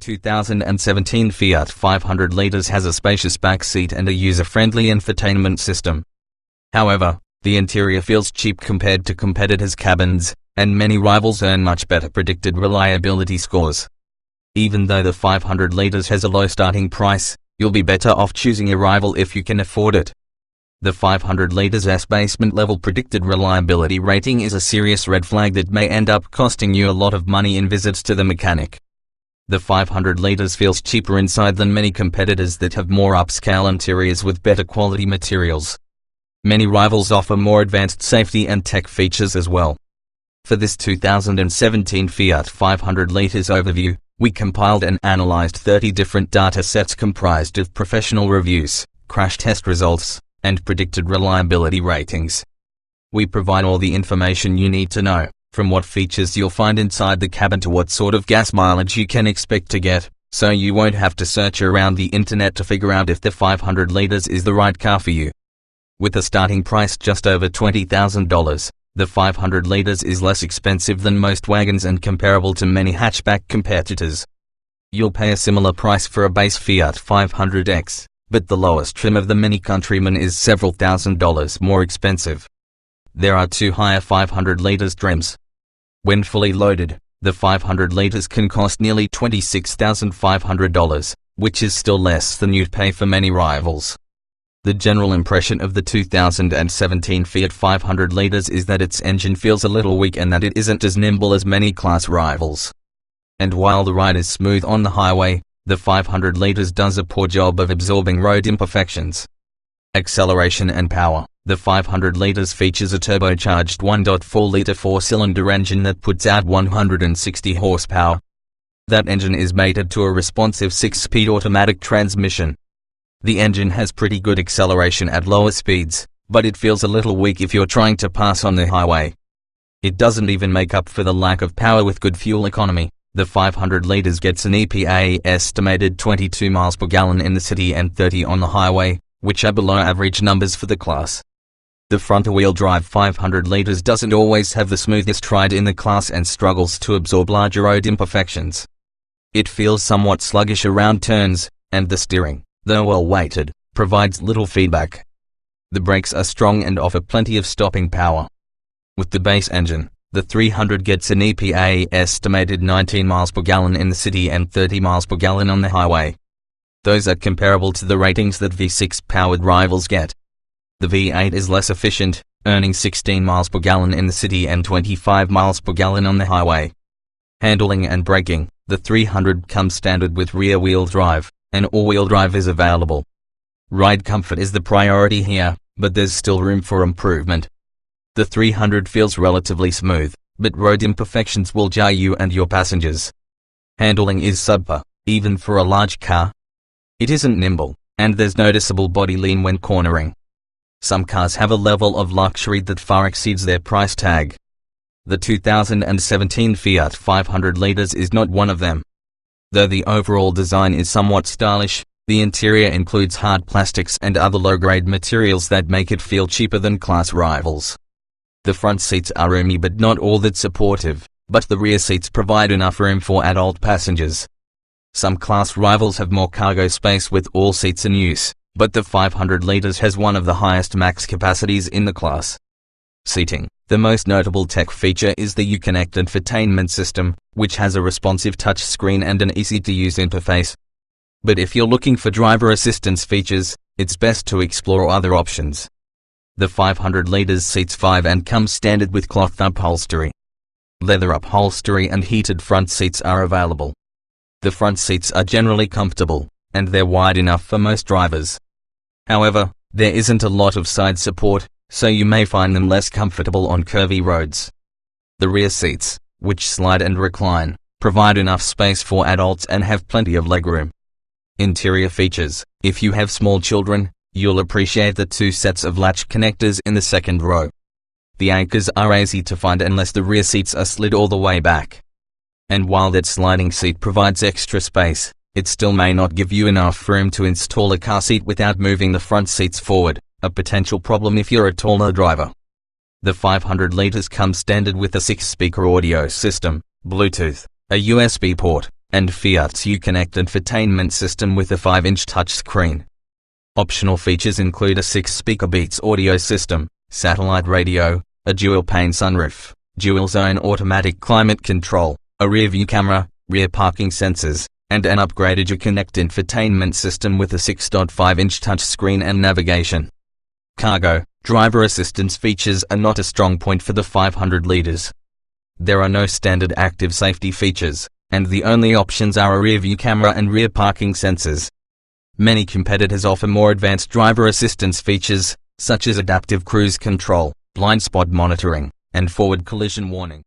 2017 Fiat 500 liters has a spacious back seat and a user-friendly infotainment system. However, the interior feels cheap compared to competitors' cabins, and many rivals earn much better predicted reliability scores. Even though the 500 liters has a low starting price, you'll be better off choosing a rival if you can afford it. The 500 liters basement level predicted reliability rating is a serious red flag that may end up costing you a lot of money in visits to the mechanic. The 500 liters feels cheaper inside than many competitors that have more upscale interiors with better quality materials. Many rivals offer more advanced safety and tech features as well. For this 2017 Fiat 500 liters overview, we compiled and analyzed 30 different data sets comprised of professional reviews, crash test results, and predicted reliability ratings. We provide all the information you need to know, from what features you'll find inside the cabin to what sort of gas mileage you can expect to get, so you won't have to search around the internet to figure out if the 500 liters is the right car for you. With a starting price just over $20,000, the 500 liters is less expensive than most wagons and comparable to many hatchback competitors. You'll pay a similar price for a base Fiat 500X, but the lowest trim of the Mini Countryman is several $1,000s more expensive. There are two higher 500 liters trims. When fully loaded, the 500 liters can cost nearly $26,500, which is still less than you'd pay for many rivals. The general impression of the 2017 Fiat 500 liters is that its engine feels a little weak and that it isn't as nimble as many class rivals. And while the ride is smooth on the highway, the 500 liters does a poor job of absorbing road imperfections. Acceleration and power. The 500 liters features a turbocharged 1.4-liter four-cylinder engine that puts out 160 horsepower. That engine is mated to a responsive 6-speed automatic transmission. The engine has pretty good acceleration at lower speeds, but it feels a little weak if you're trying to pass on the highway. It doesn't even make up for the lack of power with good fuel economy. The 500 liters gets an EPA estimated 22 miles per gallon in the city and 30 on the highway, which are below average numbers for the class. The front-wheel drive 500 liters doesn't always have the smoothest ride in the class and struggles to absorb larger road imperfections. It feels somewhat sluggish around turns, and the steering, though well weighted, provides little feedback. The brakes are strong and offer plenty of stopping power. With the base engine, the 300 gets an EPA estimated 19 miles per gallon in the city and 30 miles per gallon on the highway. Those are comparable to the ratings that V6-powered rivals get. The V8 is less efficient, earning 16 miles per gallon in the city and 25 miles per gallon on the highway. Handling and braking. The 300 comes standard with rear-wheel drive, and all-wheel drive is available. Ride comfort is the priority here, but there's still room for improvement. The 300 feels relatively smooth, but road imperfections will jar you and your passengers. Handling is subpar, even for a large car. It isn't nimble, and there's noticeable body lean when cornering. Some cars have a level of luxury that far exceeds their price tag. The 2017 Fiat 500 liters is not one of them. Though the overall design is somewhat stylish, the interior includes hard plastics and other low-grade materials that make it feel cheaper than class rivals. The front seats are roomy but not all that supportive, but the rear seats provide enough room for adult passengers. Some class rivals have more cargo space with all seats in use, but the 500 liters has one of the highest max capacities in the class. Seating. The most notable tech feature is the Uconnect Infotainment system, which has a responsive touchscreen and an easy-to-use interface. But if you're looking for driver assistance features, it's best to explore other options. The 500 liters seats 5 and comes standard with cloth upholstery. Leather upholstery and heated front seats are available. The front seats are generally comfortable, and they're wide enough for most drivers. However, there isn't a lot of side support, so you may find them less comfortable on curvy roads. The rear seats, which slide and recline, provide enough space for adults and have plenty of legroom. Interior features. If you have small children, you'll appreciate the 2 sets of latch connectors in the second row. The anchors are easy to find unless the rear seats are slid all the way back. And while that sliding seat provides extra space, it still may not give you enough room to install a car seat without moving the front seats forward, a potential problem if you're a taller driver. The 500 liters comes standard with a 6-speaker audio system, Bluetooth, a USB port, and Fiat's Uconnect infotainment system with a 5-inch touchscreen. Optional features include a 6-speaker Beats audio system, satellite radio, a dual-pane sunroof, dual-zone automatic climate control, a rear-view camera, rear parking sensors, and an upgraded Uconnect infotainment system with a 6.5-inch touchscreen and navigation. Cargo, driver assistance features are not a strong point for the 500 liters. There are no standard active safety features, and the only options are a rear-view camera and rear parking sensors. Many competitors offer more advanced driver assistance features, such as adaptive cruise control, blind spot monitoring, and forward collision warning.